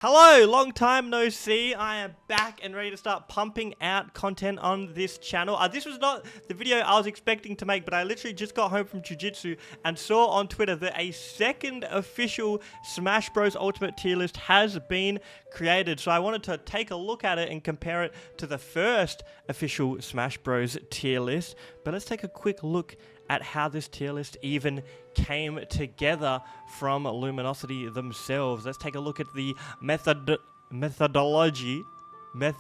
Hello, long time no see. I am back and ready to start pumping out content on this channel. This was not the video I was expecting to make, but I literally just got home from jiu-jitsu and saw on Twitter that a second official Smash Bros Ultimate tier list has been created. So I wanted to take a look at it and compare it to the first official Smash Bros tier list. But let's take a quick look at how this tier list even came together from Luminosity themselves. Let's take a look at the methodology. I'm saying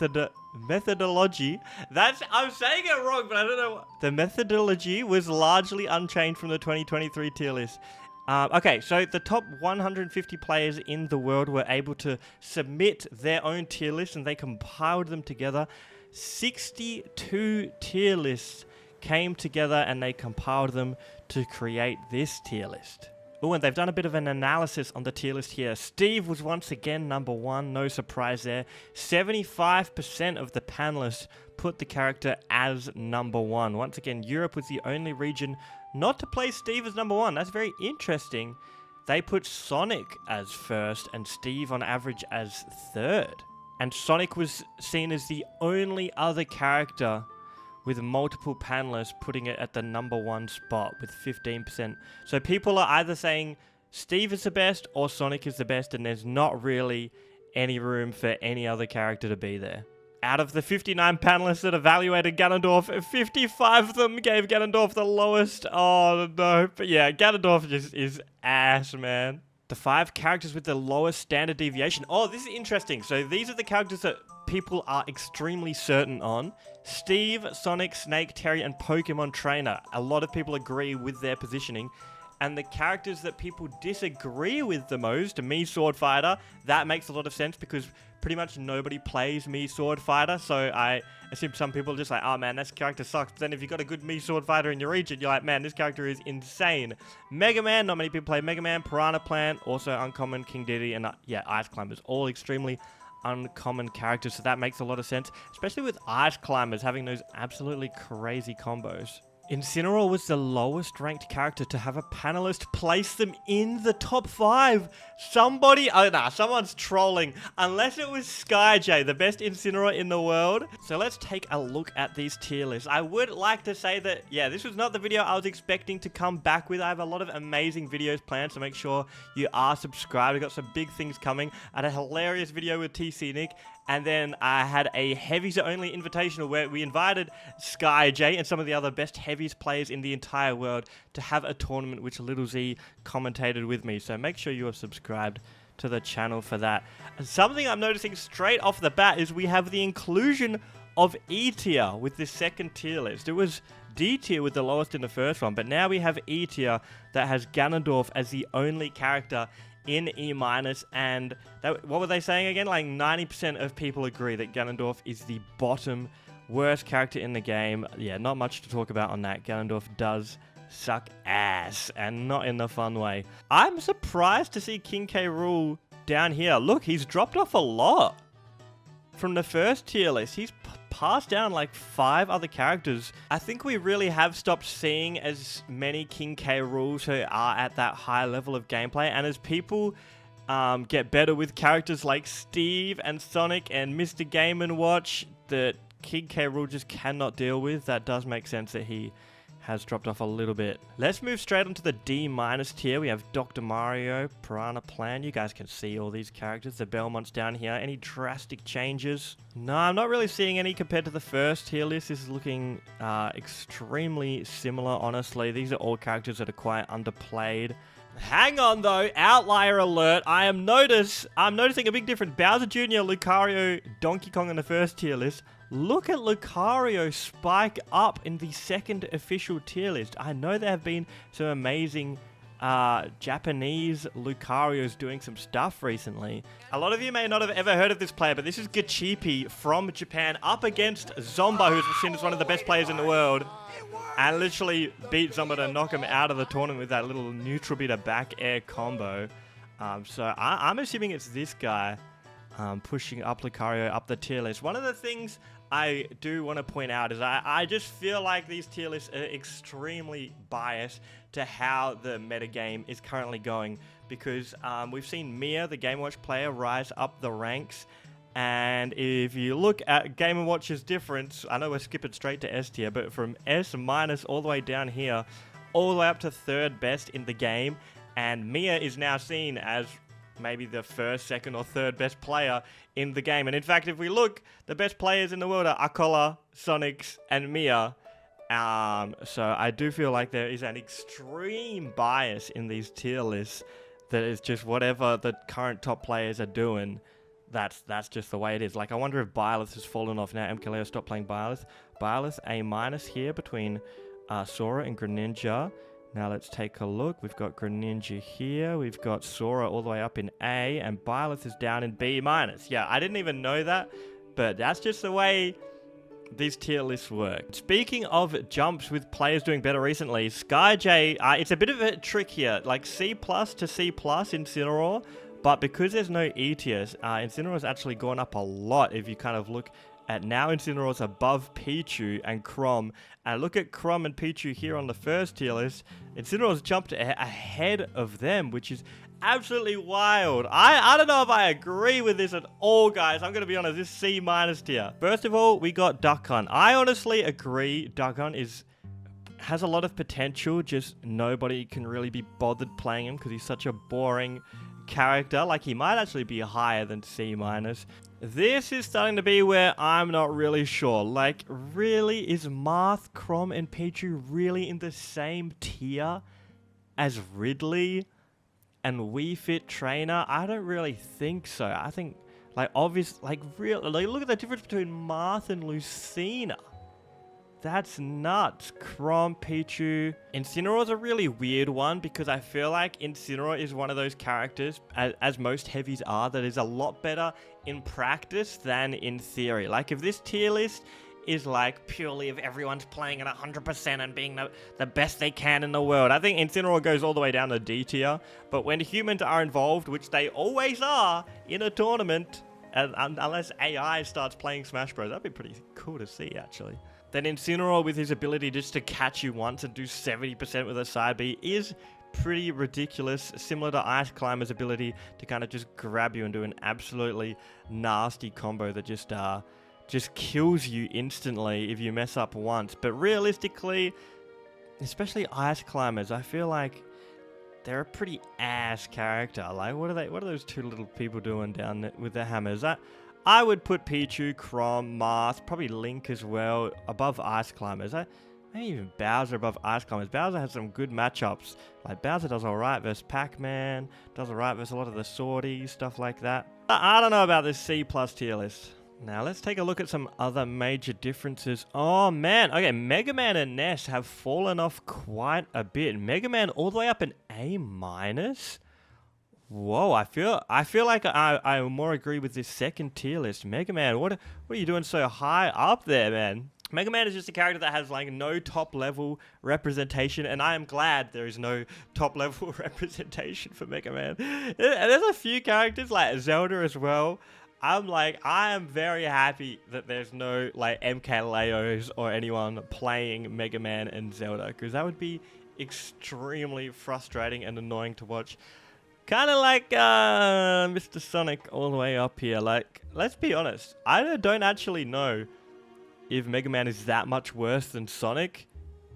it wrong, but I don't know. The methodology was largely unchanged from the 2023 tier list. Okay, so the top 150 players in the world were able to submit their own tier lists, and they compiled them together. 62 tier lists came together and they compiled them to create this tier list. Oh, and they've done a bit of an analysis on the tier list here. Steve was once again number one, no surprise there. 75% of the panelists put the character as number one. Once again, Europe was the only region not to place Steve as number one. That's very interesting. They put Sonic as first and Steve on average as third. And Sonic was seen as the only other character with multiple panelists putting it at the number one spot with 15%. So people are either saying Steve is the best or Sonic is the best, and there's not really any room for any other character to be there. Out of the 59 panelists that evaluated Ganondorf, 55 of them gave Ganondorf the lowest. Oh no, but yeah, Ganondorf just is ass, man. The 5 characters with the lowest standard deviation. Oh, this is interesting. So these are the characters that people are extremely certain on. Steve, Sonic, Snake, Terry, and Pokemon Trainer. A lot of people agree with their positioning. And the characters that people disagree with the most, Mii Sword Fighter, that makes a lot of sense because pretty much nobody plays Mii Sword Fighter. So I assume some people are just like, oh man, this character sucks. But then if you've got a good Mii Sword Fighter in your region, you're like, man, this character is insane. Mega Man, not many people play Mega Man. Piranha Plant, also uncommon. King Dedede, and yeah, Ice Climbers, all extremely uncommon characters. So that makes a lot of sense, especially with Ice Climbers having those absolutely crazy combos. Incineroar was the lowest ranked character to have a panelist place them in the top 5. Someone's trolling. Unless it was SkyJ, the best Incineroar in the world. So let's take a look at these tier lists. I would like to say that, yeah, this was not the video I was expecting to come back with. I have a lot of amazing videos planned, so make sure you are subscribed. We've got some big things coming. I had a hilarious video with TC Nick. And then I had a heavies only invitational where we invited SkyJ and some of the other best heavies players in the entire world to have a tournament which Little Z commentated with me. So make sure you are subscribed to the channel for that. And something I'm noticing straight off the bat is we have the inclusion of E tier with this second tier list. It was D tier with the lowest in the first one, but now we have E tier that has Ganondorf as the only character in E-, and what were they saying again? Like 90% of people agree that Ganondorf is the bottom worst character in the game. Yeah, not much to talk about on that. Ganondorf does suck ass, and not in the fun way. I'm surprised to see King K. Rool down here. Look, he's dropped off a lot from the first tier list. He's passed down like 5 other characters. I think we really have stopped seeing as many King K. Rools who are at that high level of gameplay, and as people get better with characters like Steve and Sonic and Mr. Game & Watch that King K. Rool just cannot deal with, that does make sense that he has dropped off a little bit. Let's move straight onto the D- tier. We have Dr. Mario, Piranha Plant. You guys can see all these characters. The Belmonts down here. Any drastic changes? No, I'm not really seeing any compared to the first tier list. This is looking extremely similar, honestly. These are all characters that are quite underplayed. Hang on though, outlier alert. I'm noticing a big difference. Bowser Jr., Lucario, Donkey Kong in the first tier list. Look at Lucario spike up in the second official tier list. I know there have been some amazing Japanese Lucarios doing some stuff recently. A lot of you may not have ever heard of this player, but this is Gachipi from Japan up against Zomba, who's seen as one of the best players in the world, and literally beat Zomba to knock him out of the tournament with that little neutral beater back air combo. So I'm assuming it's this guy pushing up Lucario up the tier list. One of the things I do want to point out is I just feel like these tier lists are extremely biased to how the metagame is currently going, because we've seen Mia, the Game & Watch player, rise up the ranks. And if you look at Game & Watch's difference, I know we're skipping straight to S tier, but from S- all the way down here, all the way up to 3rd best in the game, and Mia is now seen as maybe the 1st, 2nd, or 3rd best player in the game. And in fact, if we look, the best players in the world are Akola, Sonics, and Mia. So I do feel like there is an extreme bias in these tier lists that is just whatever the current top players are doing. That's just the way it is. Like, I wonder if Byleth has fallen off now. MKLeo stopped playing Byleth. Byleth, A- here between Sora and Greninja. Now let's take a look. We've got Greninja here. We've got Sora all the way up in A. And Byleth is down in B-. Yeah, I didn't even know that. But that's just the way these tier lists work. Speaking of jumps with players doing better recently, SkyJ, it's a bit of a trick here. Like C+ to C+ Incineroar. But because there's no E tiers, Incineroar's actually gone up a lot if you kind of look at now. Incineroar's above Pichu and Chrom. And look at Chrom and Pichu here on the first tier list. Incineroar's jumped ahead of them, which is absolutely wild. I don't know if I agree with this at all, guys. I'm going to be honest, this C- tier. First of all, we got Duck Hunt. I honestly agree Duck Hunt has a lot of potential, just nobody can really be bothered playing him because he's such a boring character. Like, he might actually be higher than C-. This is starting to be where I'm not really sure. Like, really, is Marth, Chrom, and Pichu really in the same tier as Ridley and Wii Fit Trainer? I don't really think so. I think, like, obvious, like, look at the difference between Marth and Lucina. That's nuts. Chrom, Pichu. Incineroar's a really weird one because I feel like Incineroar is one of those characters, as most heavies are, that is a lot better in practice than in theory. Like, if this tier list is like purely if everyone's playing at 100% and being the best they can in the world, I think Incineroar goes all the way down to D tier. But when humans are involved, which they always are in a tournament, unless AI starts playing Smash Bros, that'd be pretty cool to see, actually. Then Incineroar, with his ability just to catch you once and do 70% with a side B, is pretty ridiculous, similar to Ice Climber's ability to kind of just grab you and do an absolutely nasty combo that just kills you instantly if you mess up once. But realistically, especially Ice Climbers, I feel like they're a pretty ass character. Like, what are those two little people doing down there with their hammers? I would put Pichu, Chrom, Marth, probably Link as well, above Ice Climbers. Maybe even Bowser above Ice Climbers. Bowser has some good matchups. Like, Bowser does alright versus Pac-Man, does alright versus a lot of the swordies, stuff like that. I don't know about this C+ tier list. Now, let's take a look at some other major differences. Oh, man. Okay, Mega Man and Ness have fallen off quite a bit. Mega Man all the way up in A-. Whoa, I feel like I more agree with this second tier list. Mega Man, what are you doing so high up there, man? Mega Man is just a character that has like no top level representation, and I am glad there is no top level representation for Mega Man. There's a few characters like Zelda as well. I am very happy that there's no like MKLeos or anyone playing Mega Man and Zelda, because that would be extremely frustrating and annoying to watch. Kind of like Mr. Sonic all the way up here. Like, let's be honest, I don't actually know if Mega Man is that much worse than Sonic,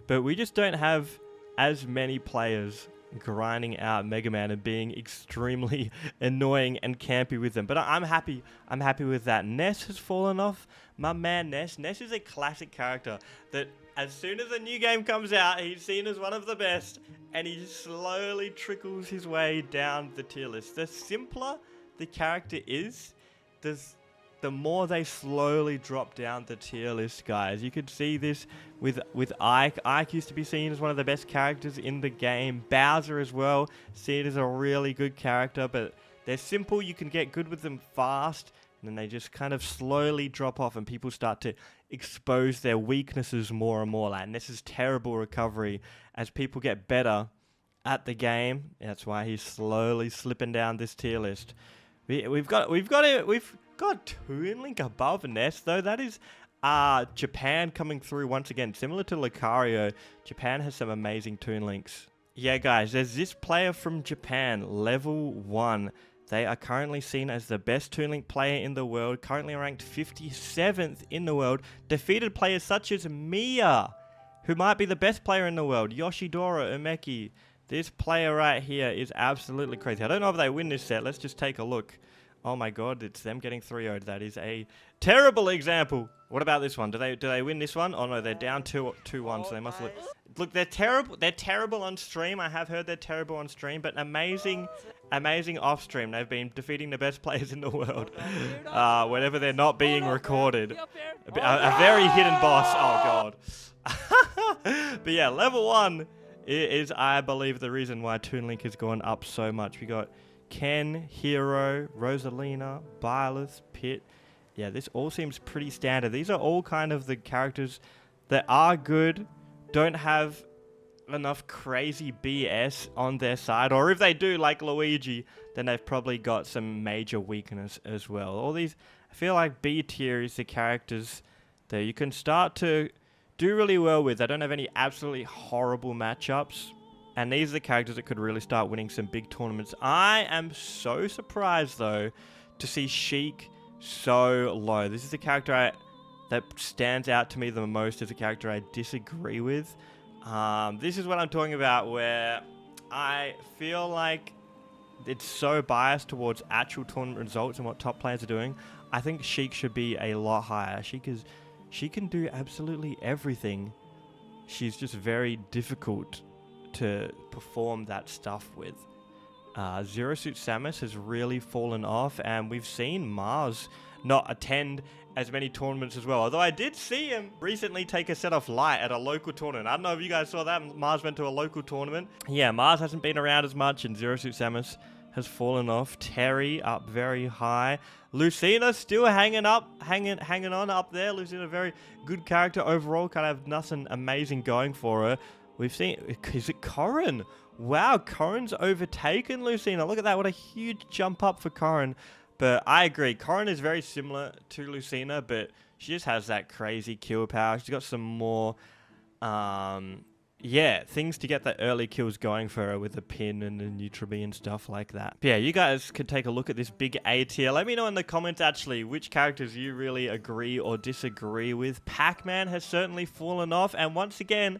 but we just don't have as many players grinding out Mega Man and being extremely annoying and campy with them. But I'm happy with that. Ness has fallen off. My man Ness. Ness is a classic character that as soon as a new game comes out, he's seen as one of the best, and he slowly trickles his way down the tier list. The simpler the character is, the more they slowly drop down the tier list, guys. You could see this with Ike. Ike used to be seen as one of the best characters in the game. Bowser as well, seen as a really good character, but they're simple. You can get good with them fast, and then they just kind of slowly drop off, and people start to expose their weaknesses more and more. And this is terrible recovery as people get better at the game. That's why he's slowly slipping down this tier list. We've got Toon Link above Ness, though. That is Japan coming through once again. Similar to Lucario, Japan has some amazing Toon Links. Yeah, guys, there's this player from Japan, level 1. They are currently seen as the best Toon Link player in the world, currently ranked 57th in the world, defeated players such as Mia, who might be the best player in the world, Yoshidora Umeki. This player right here is absolutely crazy. I don't know if they win this set. Let's just take a look. Oh my god, it's them getting 3-0'd. That is a terrible example. What about this one? Do they win this one? Oh no, they're down 2-1, so they must look, they're terrible. They're terrible on stream. I have heard they're terrible on stream, but amazing off stream. They've been defeating the best players in the world whenever they're not being recorded. A very hidden boss. Oh god. But yeah, level 1 is, I believe, the reason why Toon Link has gone up so much. We got Ken, Hero, Rosalina, Byleth, Pit. Yeah, this all seems pretty standard. These are all kind of the characters that are good, don't have enough crazy BS on their side, or if they do, like Luigi, then they've probably got some major weakness as well. All these, I feel like B tier is the characters that you can start to do really well with. They don't have any absolutely horrible matchups. And these are the characters that could really start winning some big tournaments. I am so surprised, though, to see Sheik so low. This is the character that stands out to me the most as a character I disagree with. This is what I'm talking about, where I feel like it's so biased towards actual tournament results and what top players are doing. I think Sheik should be a lot higher. She can do absolutely everything. She's just very difficult to perform that stuff with. Zero Suit Samus has really fallen off, and we've seen Mars not attend as many tournaments as well. Although I did see him recently take a set off light at a local tournament. I don't know if you guys saw that. Mars went to a local tournament. Yeah, Mars hasn't been around as much, and Zero Suit Samus has fallen off. Terry up very high. Lucina still hanging on up there. Lucina, very good character overall. Kind of have nothing amazing going for her. We've seen, is it Corrin? Wow, Corrin's overtaken Lucina. Look at that, what a huge jump up for Corrin. But I agree, Corrin is very similar to Lucina, but she just has that crazy kill power. She's got some more, things to get the early kills going for her with the pin and the neutral B and stuff like that. But yeah, you guys could take a look at this big A tier. Let me know in the comments, actually, which characters you really agree or disagree with. Pac-Man has certainly fallen off, and once again,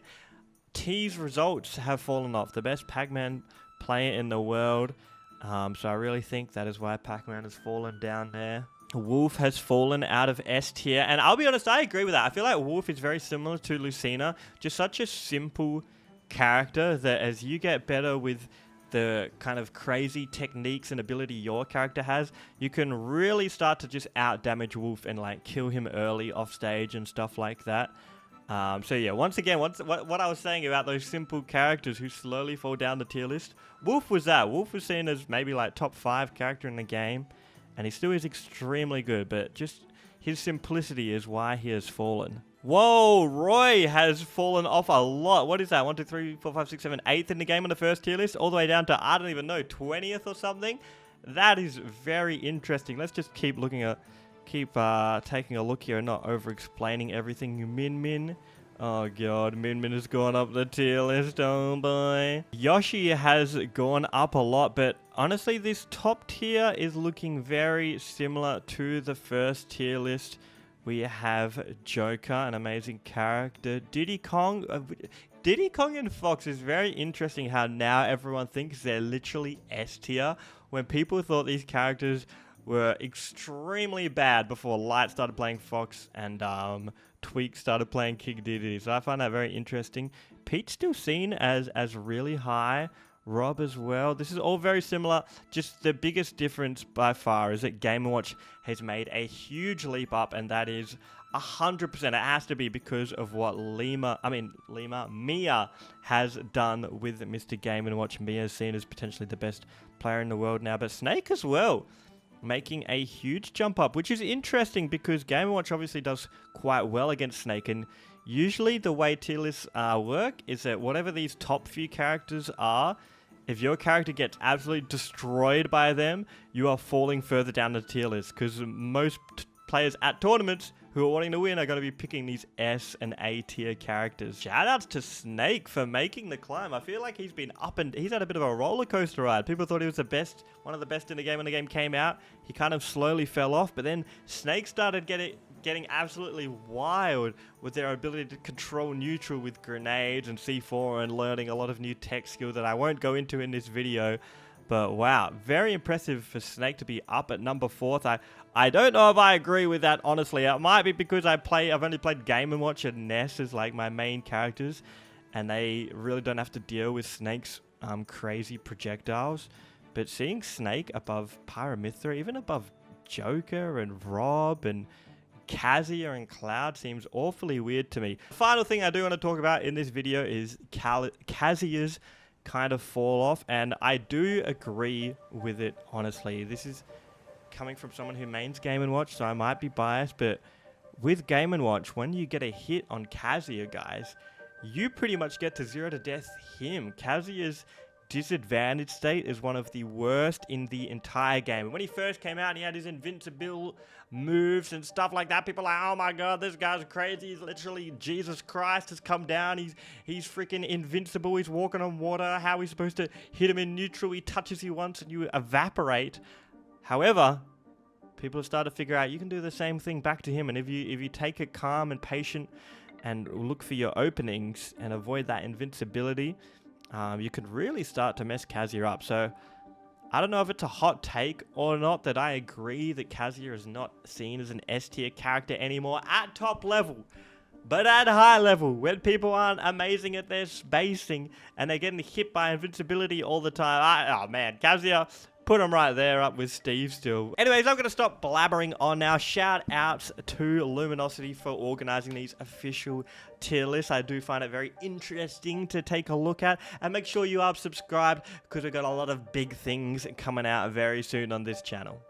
T's results have fallen off. The best Pac-Man player in the world. So I really think that is why Pac-Man has fallen down there. Wolf has fallen out of S tier. And I'll be honest, I agree with that. I feel like Wolf is very similar to Lucina. Just such a simple character that as you get better with the kind of crazy techniques and ability your character has, you can really start to just out-damage Wolf and like kill him early off stage and stuff like that. So yeah, once again, what I was saying about those simple characters who slowly fall down the tier list, Wolf was that. Wolf was seen as maybe like top 5 character in the game, and he still is extremely good, but just his simplicity is why he has fallen. Whoa, Roy has fallen off a lot. What is that? 1, 2, 3, 4, 5, 6, 7, 8th in the game on the first tier list, all the way down to, I don't even know, 20th or something? That is very interesting. Let's just keep looking at... Keep taking a look here and not over-explaining everything. Min. Oh god, Min has gone up the tier list, oh boy. Yoshi has gone up a lot, but honestly, this top tier is looking very similar to the first tier list. We have Joker, an amazing character. Diddy Kong and Fox is very interesting how now everyone thinks they're literally S tier, when people thought these characters were extremely bad before Light started playing Fox and Tweak started playing King Diddy. So I find that very interesting. Pete's still seen as really high. Rob as well. This is all very similar. Just the biggest difference by far is that Game & Watch has made a huge leap up, and that is 100%. It has to be because of what Mia has done with Mr. Game & Watch. Mia is seen as potentially the best player in the world now, but Snake as well, making a huge jump up, which is interesting because Game & Watch obviously does quite well against Snake, and usually the way tier lists work is that whatever these top few characters are, if your character gets absolutely destroyed by them, you are falling further down the tier list, because most players at tournaments who are wanting to win are going to be picking these S and A tier characters. Shoutouts to Snake for making the climb. I feel like he's been he's had a bit of a roller coaster ride. People thought he was the best, one of the best in the game when the game came out. He kind of slowly fell off, but then Snake started getting absolutely wild with their ability to control neutral with grenades and C4 and learning a lot of new tech skills that I won't go into in this video. But wow, very impressive for Snake to be up at number 4th. I don't know if I agree with that, honestly. It might be because I've only played Game & Watch and Ness as like my main characters, and they really don't have to deal with Snake's crazy projectiles. But seeing Snake above Pyramithra, even above Joker and Rob and Kazuya and Cloud seems awfully weird to me. The final thing I do want to talk about in this video is Kazuya's kind of fall off, and I do agree with it, honestly. This is coming from someone who mains Game & Watch, so I might be biased, but with Game & Watch, when you get a hit on Kazuya, guys, you pretty much get to 0 to death him. Kazuya's disadvantage state is one of the worst in the entire game. When he first came out and he had his invincible moves and stuff like that, people are like, oh my god, this guy's crazy. He's literally Jesus Christ has come down. He's freaking invincible. He's walking on water. How are we supposed to hit him in neutral? He touches you once and you evaporate. However, people have started to figure out you can do the same thing back to him, and if you take it calm and patient and look for your openings and avoid that invincibility, you could really start to mess Kazuya up. So I don't know if it's a hot take or not that I agree that Kazuya is not seen as an S tier character anymore at top level. But at high level, when people aren't amazing at their spacing and they're getting hit by invincibility all the time, oh man, Kazuya, put him right there up with Steve still. Anyways, I'm going to stop blabbering on now. Shout outs to Luminosity for organizing these official tier lists. I do find it very interesting to take a look at. And make sure you are subscribed because we've got a lot of big things coming out very soon on this channel.